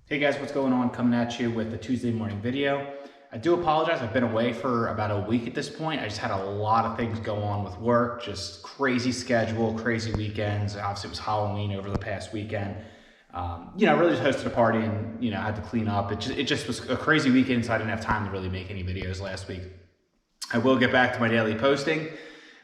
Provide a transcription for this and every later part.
Hey guys, what's going on? Coming at you with a Tuesday morning video. I do apologize, I've been away for about a week at this point. I just had a lot of things go on with work, just crazy schedule, crazy weekends. Obviously it was Halloween over the past weekend. I really just hosted a party and I had to clean up. It just was a crazy weekend, so I didn't have time to really make any videos last week. I will get back to my daily posting.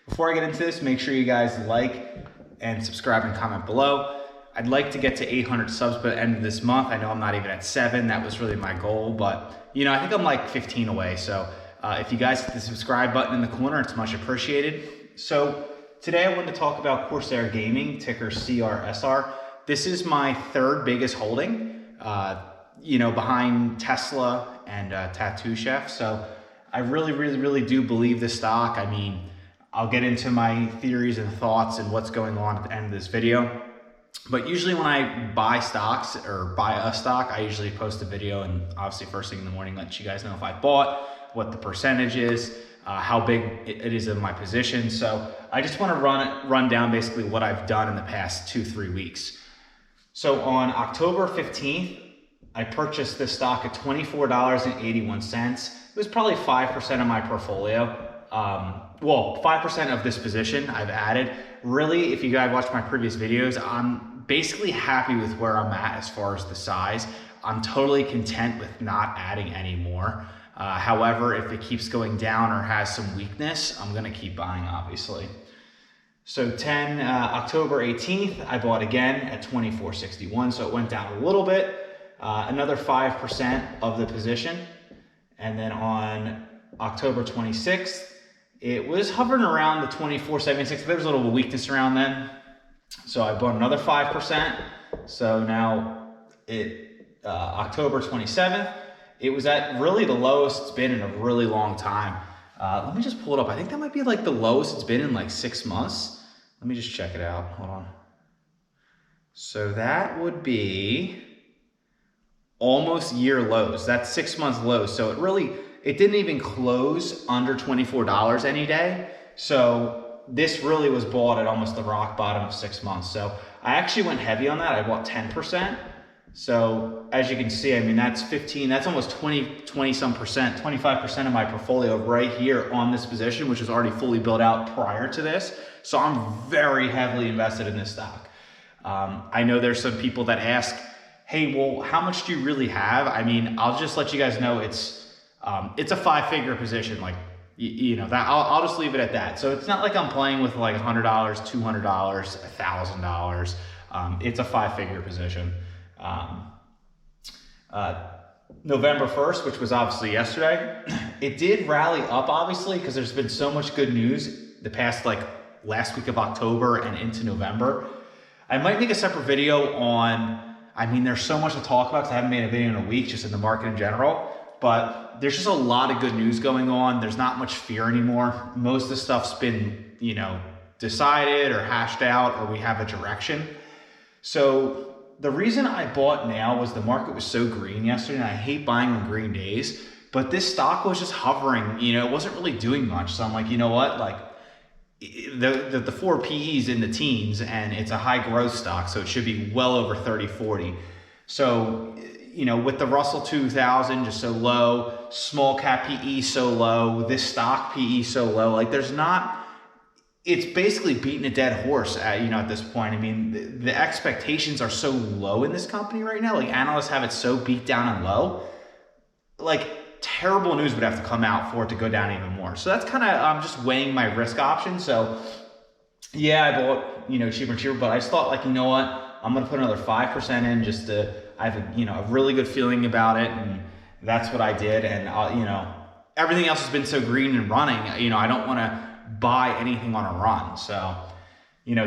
Before I get into this, make sure you guys like and subscribe and comment below. I'd like to get to 800 subs by the end of this month. I know I'm not even at 7. That was really my goal, but I think I'm like 15 away. So if you guys hit the subscribe button in the corner, it's much appreciated. So today I wanted to talk about Corsair Gaming, ticker Crsr. This is my third biggest holding, behind Tesla and Tattoo Chef. So I really do believe this stock. I mean, I'll get into my theories and thoughts and what's going on at the end of this video. But usually when I buy stocks or buy a stock, I usually post a video and obviously first thing in the morning, let you guys know if I bought, what the percentage is, how big it is in my position. So I just want to run down basically what I've done in the past 2-3 weeks. So on October 15th, I purchased this stock at $24.81. It was probably 5% of my portfolio. 5% of this position I've added. Really, if you guys watch my previous videos, I'm basically happy with where I'm at as far as the size. I'm totally content with not adding any more. However, if it keeps going down or has some weakness, I'm gonna keep buying, obviously. So October 18th, I bought again at $24.61, so it went down a little bit, another 5% of the position. And then on October 26th, it was hovering around the $24.76. There was a little weakness around then. So I bought another 5%. So now October 27th, it was at really the lowest it's been in a really long time. Let me just pull it up. I think that might be like the lowest it's been in like 6 months. Let me just check it out. Hold on. So that would be almost year lows. That's 6 months lows. So it didn't even close under $24 any day. So this really was bought at almost the rock bottom of 6 months. So I actually went heavy on that. I bought 10%. So as you can see, I mean, that's almost 20 some percent, 25% of my portfolio right here on this position, which was already fully built out prior to this. So I'm very heavily invested in this stock. I know there's some people that ask, hey, well, how much do you really have? I mean, I'll just let you guys know it's a 5-figure position. Like, that I'll just leave it at that. So it's not like I'm playing with like $100, $200, $1,000. It's a 5-figure position. November 1st, which was obviously yesterday, it did rally up obviously because there's been so much good news the past last week of October and into November. I might make a separate video on, there's so much to talk about because I haven't made a video in a week just in the market in general. But there's just a lot of good news going on. There's not much fear anymore. Most of the stuff's been, decided or hashed out, or we have a direction. So the reason I bought now was the market was so green yesterday, and I hate buying on green days, but this stock was just hovering, it wasn't really doing much. So I'm like, you know what? Like the 4 PEs in the teens, and it's a high growth stock, so it should be well over 30, 40. So, with the Russell 2000 just so low, small cap PE so low, this stock PE so low, it's basically beating a dead horse at this point. I mean, the expectations are so low in this company right now. Like, analysts have it so beat down and low. Like, terrible news would have to come out for it to go down even more. So that's kind of, I'm just weighing my risk options. So yeah, I bought, cheaper and cheaper, but I just thought like, you know what, I'm going to put another 5% in just to, I have a really good feeling about it, and that's what I did. And everything else has been so green and running. I don't want to buy anything on a run. So,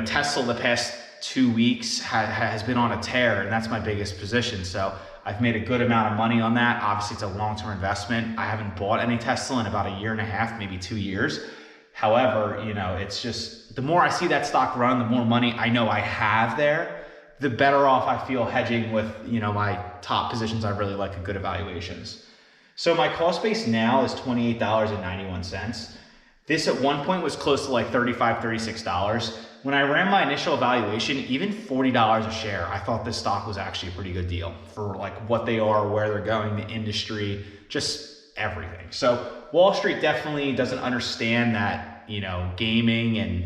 Tesla the past 2 weeks has been on a tear, and that's my biggest position. So I've made a good amount of money on that. Obviously, it's a long-term investment. I haven't bought any Tesla in about 1.5 years, maybe 2 years. However, it's just the more I see that stock run, the more money I know I have there, the better off I feel hedging with, my top positions I really like at good evaluations. So my cost base now is $28.91. This at one point was close to like $35, $36. when I ran my initial evaluation, even $40 a share, I thought this stock was actually a pretty good deal for like what they are, where they're going, the industry, just everything. So Wall Street definitely doesn't understand that, you know, gaming and,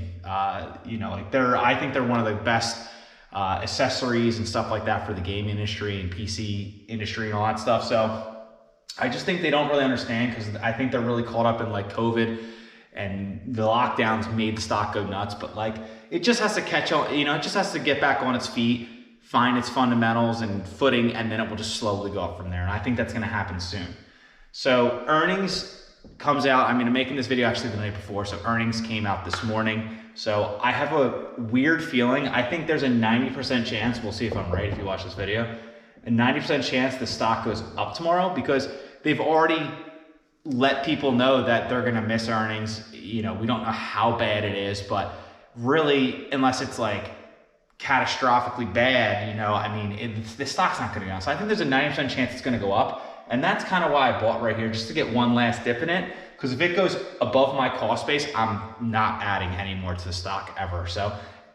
you know, like I think they're one of the best accessories and stuff like that for the gaming industry and PC industry and all that stuff. So I just think they don't really understand, because I think they're really caught up in like COVID and the lockdowns made the stock go nuts. But like, it just has to catch on, you know, it just has to get back on its feet, find its fundamentals and footing, and then it will just slowly go up from there. And I think that's going to happen soon. So earnings comes out. I mean, I'm making this video actually the night before, so earnings came out this morning. So I have a weird feeling. I think there's a 90% chance, we'll see if I'm right if you watch this video, a 90% chance the stock goes up tomorrow, because they've already let people know that they're gonna miss earnings. You know, we don't know how bad it is, but really, unless it's like catastrophically bad, you know, I mean, the stock's not gonna go down. So I think there's a 90% chance it's gonna go up. And that's kind of why I bought right here, just to get one last dip in it. Because if it goes above my cost base, I'm not adding any more to the stock ever. So,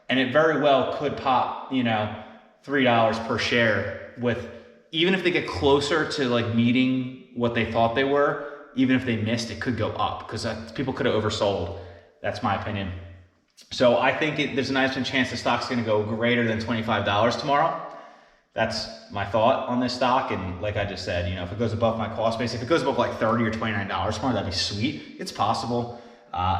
and it very well could pop, you know, $3 per share with, even if they get closer to like meeting what they thought they were, even if they missed, it could go up, because people could have oversold. That's my opinion. So I think there's a 90% chance the stock's gonna go greater than $25 tomorrow. That's my thought on this stock. And like I just said, you know, if it goes above my cost base, if it goes above like $30 or $29 tomorrow, that'd be sweet. It's possible,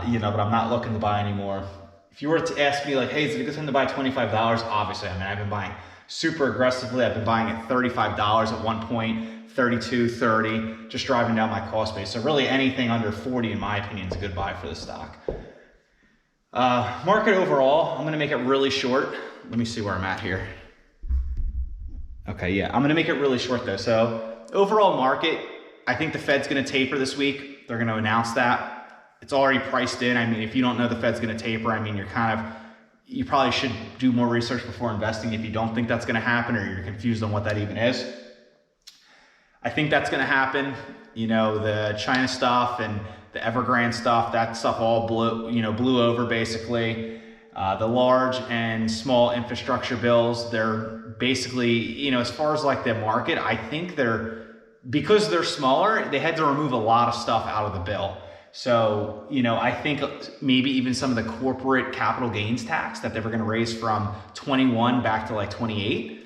you know, but I'm not looking to buy anymore. If you were to ask me like, hey, is it a good time to buy $25? Obviously, I mean, I've been buying super aggressively. I've been buying at $35 at one point, 32, 30, just driving down my cost base. So really anything under 40, in my opinion, is a good buy for the stock. Market overall, I'm gonna make it really short. Let me see where I'm at here. Okay, yeah, I'm gonna make it really short though. So overall market, I think the Fed's gonna taper this week. They're gonna announce that. It's already priced in. I mean, if you don't know the Fed's gonna taper, I mean, you probably should do more research before investing if you don't think that's gonna happen, or you're confused on what that even is. I think that's gonna happen. You know, the China stuff and the Evergrande stuff, that stuff all blew over basically. The large and small infrastructure bills, they're basically, you know, as far as like the market, I think because they're smaller, they had to remove a lot of stuff out of the bill. So, you know, I think maybe even some of the corporate capital gains tax that they were gonna raise from 21 back to like 28,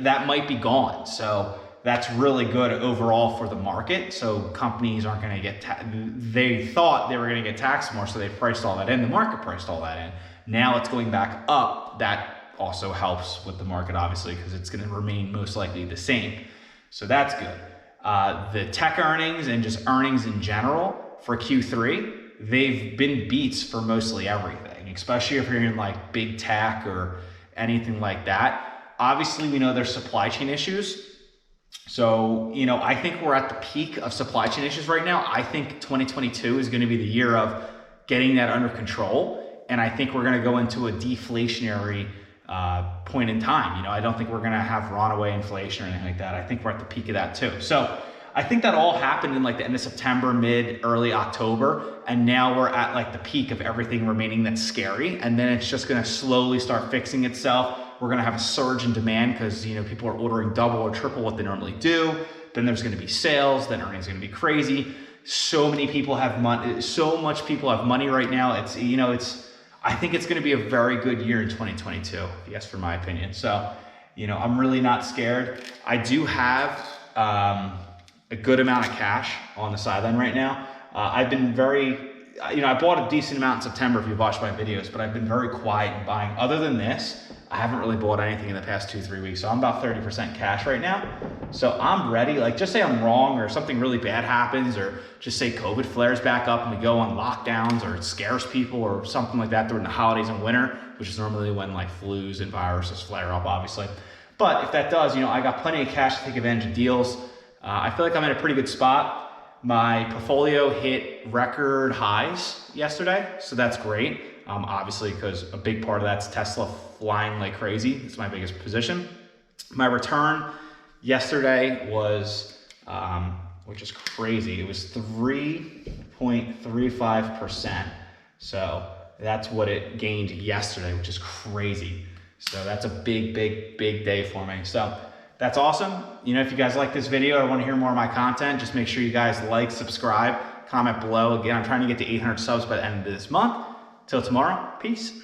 that might be gone. So that's really good overall for the market. So companies aren't gonna get, they thought they were gonna get taxed more, so they priced all that in. The market priced all that in. Now it's going back up. That also helps with the market, obviously, because it's gonna remain most likely the same. So that's good. The tech earnings and just earnings in general for Q3, they've been beats for mostly everything, especially if you're in like big tech or anything like that. Obviously, we know there's supply chain issues. So, you know, I think we're at the peak of supply chain issues right now. I think 2022 is going to be the year of getting that under control. And I think we're going to go into a deflationary point in time. You know, I don't think we're going to have runaway inflation or anything like that. I think we're at the peak of that too. So I think that all happened in like the end of September, early October. And now we're at like the peak of everything remaining that's scary. And then it's just going to slowly start fixing itself. We're gonna have a surge in demand because, you know, people are ordering double or triple what they normally do. Then there's gonna be sales, then earnings are gonna be crazy. So many people have money, so much people have money right now. It's, you know, I think it's gonna be a very good year in 2022, yes, for my opinion. So, you know, I'm really not scared. I do have a good amount of cash on the sideline right now. I've been very, you know, I bought a decent amount in September if you've watched my videos, but I've been very quiet in buying. Other than this, I haven't really bought anything in the past 2-3 weeks. So I'm about 30% cash right now. So I'm ready. Like, just say I'm wrong or something really bad happens, or just say COVID flares back up and we go on lockdowns, or it scares people or something like that during the holidays and winter, which is normally when like flus and viruses flare up, obviously. But if that does, you know, I got plenty of cash to take advantage of deals. I feel like I'm in a pretty good spot. My portfolio hit record highs yesterday, so that's great. Obviously, because a big part of that's Tesla flying like crazy. It's my biggest position. My return yesterday was, which is crazy, it was 3.35%. So that's what it gained yesterday, which is crazy. So that's a big day for me. So that's awesome. You know, if you guys like this video or want to hear more of my content, just make sure you guys like, subscribe, comment below. Again, I'm trying to get to 800 subs by the end of this month. Till tomorrow, peace.